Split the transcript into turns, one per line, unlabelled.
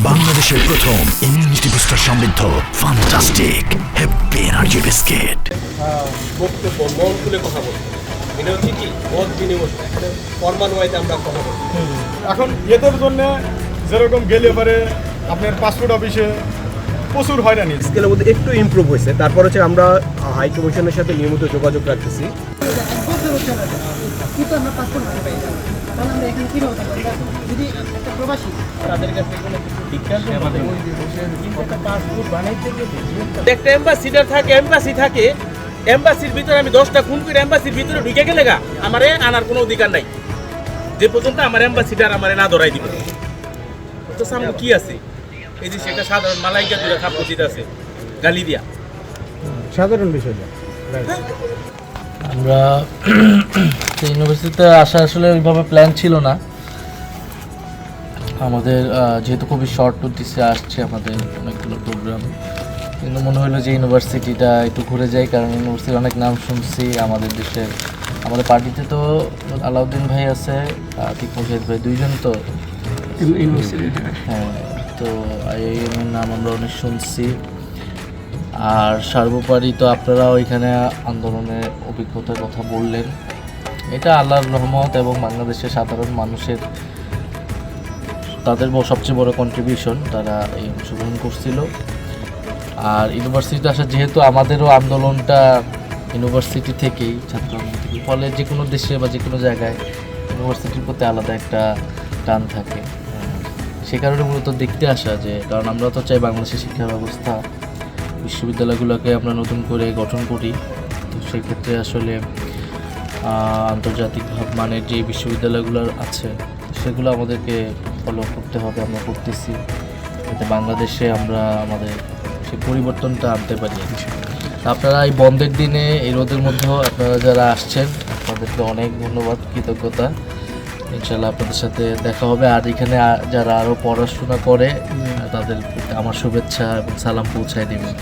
বাংলাদেশের প্রথম immunity booster সমৃদ্ধ ফ্যান্টাস্টিক হ্যাপি এনার্জি বিস্কিট।
বক্তব্য মন খুলে কথা বলতে, এটা হচ্ছে কি মত বিনিময়, ফরমাল ওয়াইতে আমরা কথা বলতে।
এখন এদের জন্য যেরকম গেলে পারে আপনার পাসপোর্ট অফিসে প্রচুর হয়রানি।
স্কেলের মধ্যে একটু ইমপ্রুভ হয়েছে, তারপর হচ্ছে আমরা হাই কমিশনের সাথে নিয়মিত যোগাযোগ রাখতেছি।
কিন্তু আমরা পাসপোর্ট হাতে পাই না, তাহলে আমরা এখানে কীভাবে থাকবো? যদি একটা প্রবাসী
তাদের কাছে কোনো কিছু বিজ্ঞান পাসপোর্ট বানাইতে একটা এম্বাসিডার থাকে, এম্বাসি থাকে, এম্বাসির ভিতরে আমি 10টা খুন করে এম্বাসির ভিতরে ঢুকে গেলে গা আমারে আনার কোনো অধিকার নাই, যে পর্যন্ত আমার এম্বাসিডার আমারে না ধরাই দিবে। তো সামনে কি আছে? এই যে সেটা সাধারণ মালাইকা দূরে খাপড় দিতে আছে গালি দিয়া।
সাধারণ বিষয়
আমরা ইউনিভার্সিটিতে আসা আসলে ওইভাবে প্ল্যান ছিল না আমাদের, যেহেতু খুবই শর্ট নোটিসে আসছে আমাদের অনেকগুলো প্রোগ্রাম, কিন্তু মনে হলো যে ইউনিভার্সিটিটা একটু ঘুরে যাই, কারণ ইউনিভার্সিটির অনেক নাম শুনছি আমাদের দেশের। আমাদের পার্টিতে তো আলাউদ্দিন ভাই আছে, আতিক মুজাহিদ ভাই, দুইজন তো ইউনিভার্সিটি, হ্যাঁ, তো আইআইএমের নাম আমরা অনেক শুনছি। আর সর্বোপরি তো আপনারাও এখানে আন্দোলনের অভিজ্ঞতার কথা বললেন, এটা আল্লাহর রহমত এবং বাংলাদেশের সাধারণ মানুষের তাদের সবচেয়ে বড় কন্ট্রিবিউশন, তারা এই অংশগ্রহণ করছিল। আর ইউনিভার্সিটিতে আসা যেহেতু আমাদেরও আন্দোলনটা ইউনিভার্সিটি থেকেই, ছাত্র আন্দোলন থেকে, ফলে যে কোনো দেশে বা যে কোনো জায়গায় ইউনিভার্সিটির প্রতি আলাদা একটা টান থাকে। সে কারণে মূলত দেখতে আসা, যে কারণ আমরা তো চাই বাংলাদেশের শিক্ষা ব্যবস্থা, বিশ্ববিদ্যালয়গুলোকে আমরা নতুন করে গঠন করি। তো সেক্ষেত্রে আসলে আন্তর্জাতিক মানের যে বিশ্ববিদ্যালয়গুলো আছে সেগুলো আমাদেরকে ফলো করতে হবে, আমরা করতেছি, যাতে বাংলাদেশে আমরা আমাদের সেই পরিবর্তনটা আনতে পারি। আপনারা এই বন্ধের দিনে, এই রোদের মধ্যেও আপনারা যারা আসছেন আপনাদেরকে অনেক ধন্যবাদ, কৃতজ্ঞতা। ইনশাল্লাহ আপনাদের সাথে দেখা হবে। আর এখানে যারা আরও পড়াশোনা করে তাদের আমার শুভেচ্ছা এবং সালাম পৌঁছায় দেবেন।